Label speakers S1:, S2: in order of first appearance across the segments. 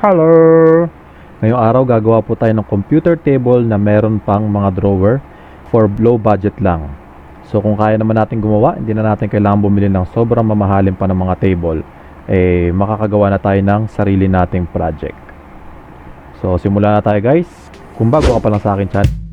S1: Hello! Ngayong araw gagawa po tayo ng computer table na meron pang mga drawer for low budget lang. So kung kaya naman natin gumawa, hindi na natin kailangan bumili ng sobrang mamahalin pa ng mga table. Makakagawa na tayo ng sarili nating project. So simulan na tayo guys. Kung bago ka pa lang sa akin channel,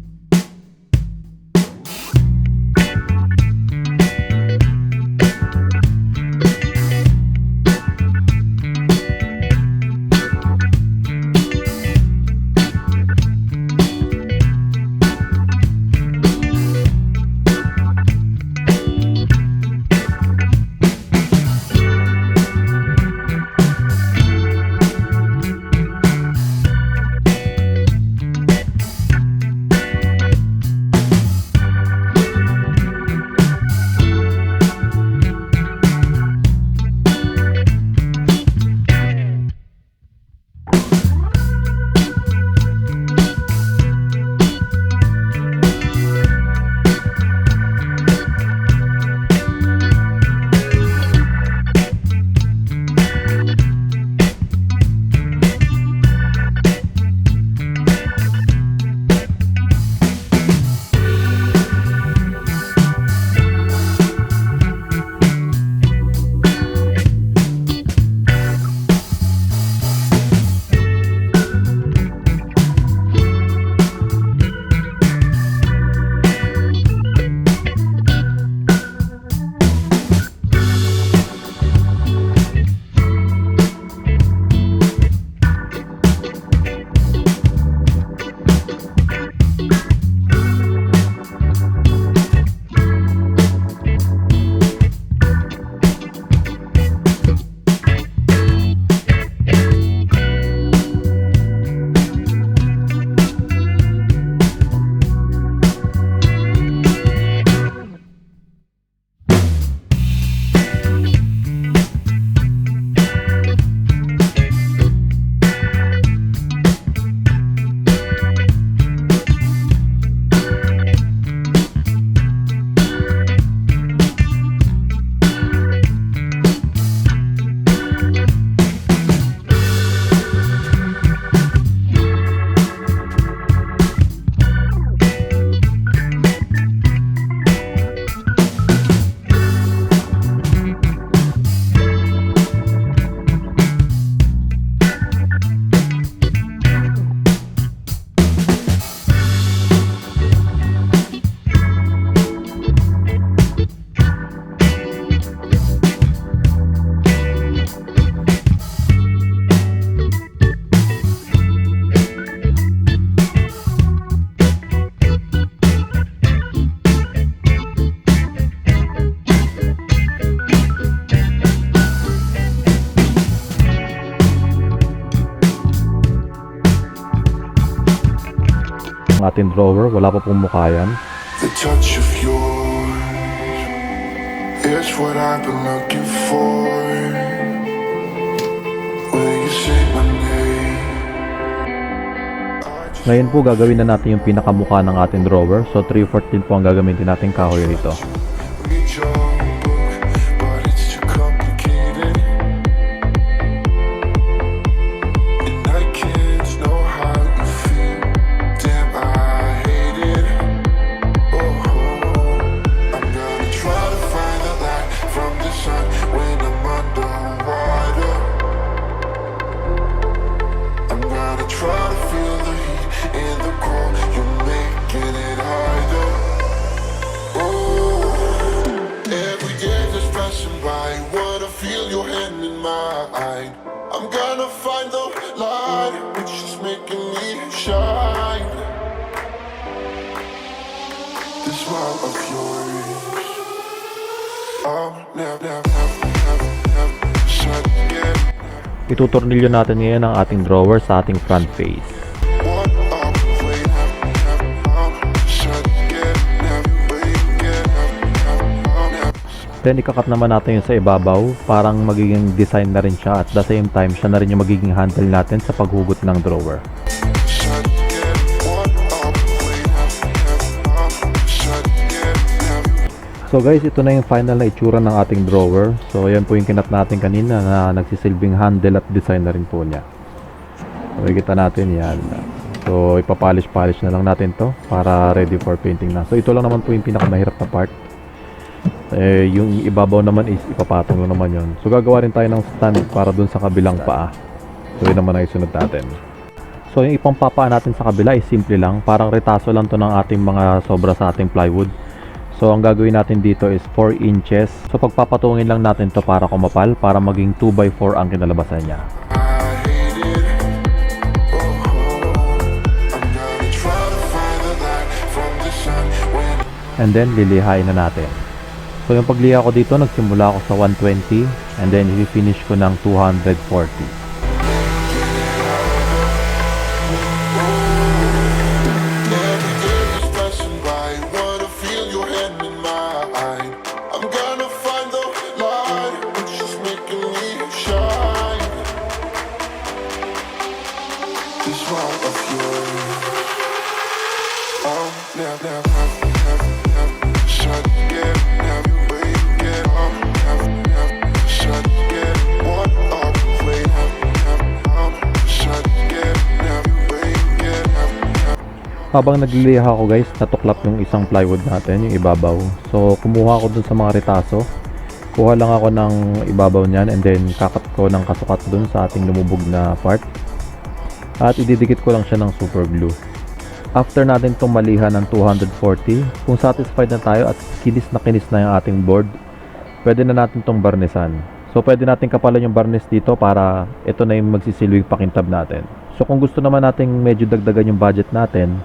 S1: ang ating drawer, wala pa pong mukha yan.
S2: The touch of yours is what I've been looking for. Will you say my name?
S1: Ngayon po gagawin na natin yung pinakamukha ng ating drawer. So 3/14 po ang gagamitin natin kahoy rito.
S2: But it's too complicated, and I can't know how you feel. Damn, I hate it. Oh, I'm gonna try to find the light from the sun when I'm underwater. I'm gonna try to feel the heat in the cold. You're making it harder. Every day just passing by, wanna feel your hand in mine. I'm gonna find the light, which is making me shine. This smile of yours, I'll never shut again.
S1: Itutornilyo natin ngayon ang ating drawer sa ating front face. Then ikakat naman natin yung sa ibabaw, parang magiging design na rin siya at the same time siya na rin yung magiging handle natin sa paghugot ng drawer. So guys, ito na yung final na itsura ng ating drawer. So yan po yung kinat natin kanina na nagsisilbing handle at design na rin po niya. Makikita natin yan. So ipapolish-polish na lang natin to para ready for painting na. So ito lang naman po yung pinakamahirap na part. Yung ibabaw naman is ipapatong lang naman yun. So gagawa rin tayo ng stand para dun sa kabilang paa. So yun naman ang isunod natin. So yung ipang papa natin sa kabila is simple lang. Parang retaso lang to ng ating mga sobra sa ating plywood. So ang gagawin natin dito is 4 inches. So pagpapatungin lang natin to para kumapal, para maging 2x4 ang kinalabasan niya. And then lilihain na natin. So yung pagliha ko dito, nagsimula ako sa 120 and then i-finish ko ng 240. Habang nagliliha ako guys, natuklap yung isang plywood natin, yung ibabaw. So kumuha ako dun sa mga retaso. Kuha lang ako ng ibabaw niyan and then kakat ko ng kasukat dun sa ating lumubog na part. At ididikit ko lang siya ng super glue. After natin itong maliha ng 240, kung satisfied na tayo at kinis na yung ating board, pwede na natin itong barnisan. So pwede natin kapalan yung varnish dito para ito na yung magsisilwing pakintab natin. So kung gusto naman nating medyo dagdagan yung budget natin,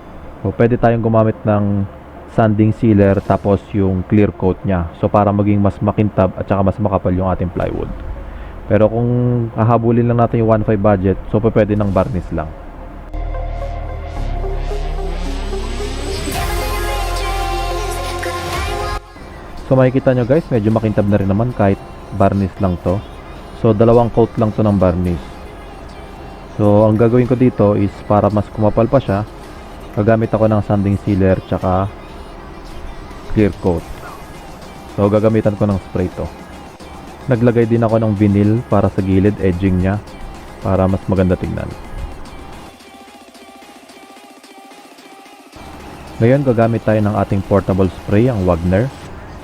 S1: so pwede tayong gumamit ng sanding sealer tapos yung clear coat nya. So para maging mas makintab at saka mas makapal yung ating plywood. Pero kung hahabulin lang natin yung 1.5 budget, so pwede ng varnish lang. So makikita nyo guys, medyo makintab na rin naman kahit varnish lang to. So dalawang coat lang to ng varnish. So ang gagawin ko dito is para mas kumapal pa siya, gagamit ako ng sanding sealer tsaka clear coat. So gagamitan ko ng spray to. Naglagay din ako ng vinyl para sa gilid edging nya para mas maganda tingnan. Ngayon gagamit tayo ng ating portable spray, ang Wagner.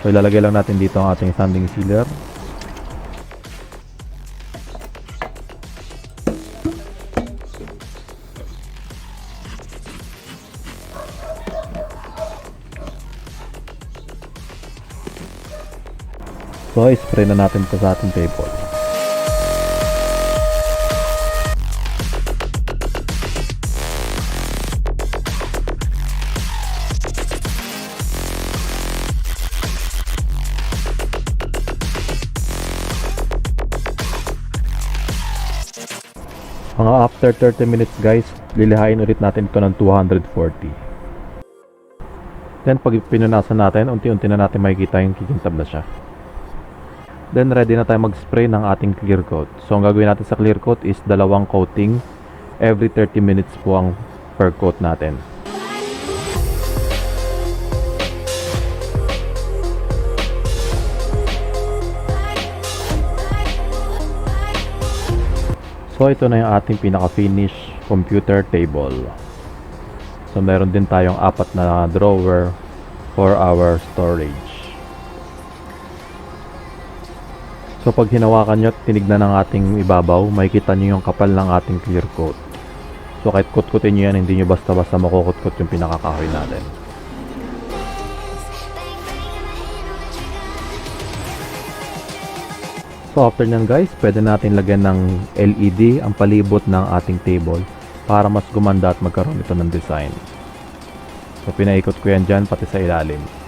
S1: So ilalagay lang natin dito ang ating sanding sealer. So, spray na natin ito sa ating table. Mga after 30 minutes guys, lilihain ulit natin ito ng 240. Then, pag pinunasan natin, unti-unti na natin makikita yung kikintab na siya. Then ready na tayo mag-spray ng ating clear coat. So ang gagawin natin sa clear coat is dalawang coating. Every 30 minutes po ang per coat natin. So ito na yung ating pinaka-finish computer table. So meron din tayong 4 na drawer for our storage. So pag hinawakan nyo at tinignan ng ating ibabaw, makikita nyo yung kapal ng ating clear coat. So kahit kutkutin nyo yan, hindi nyo basta-basta makukutkot yung pinakakahoy natin. So after nyan guys, pwede natin lagyan ng LED ang palibot ng ating table para mas gumanda at magkaroon ito ng design. So pinaikot ko yan dyan pati sa ilalim.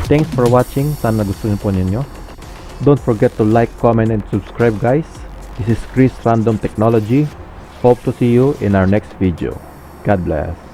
S1: Thanks for watching. Sana gusto niyo po ninyo. Don't forget to like, comment, and subscribe guys. This is Chris Random Technology. Hope to see you in our next video. God bless.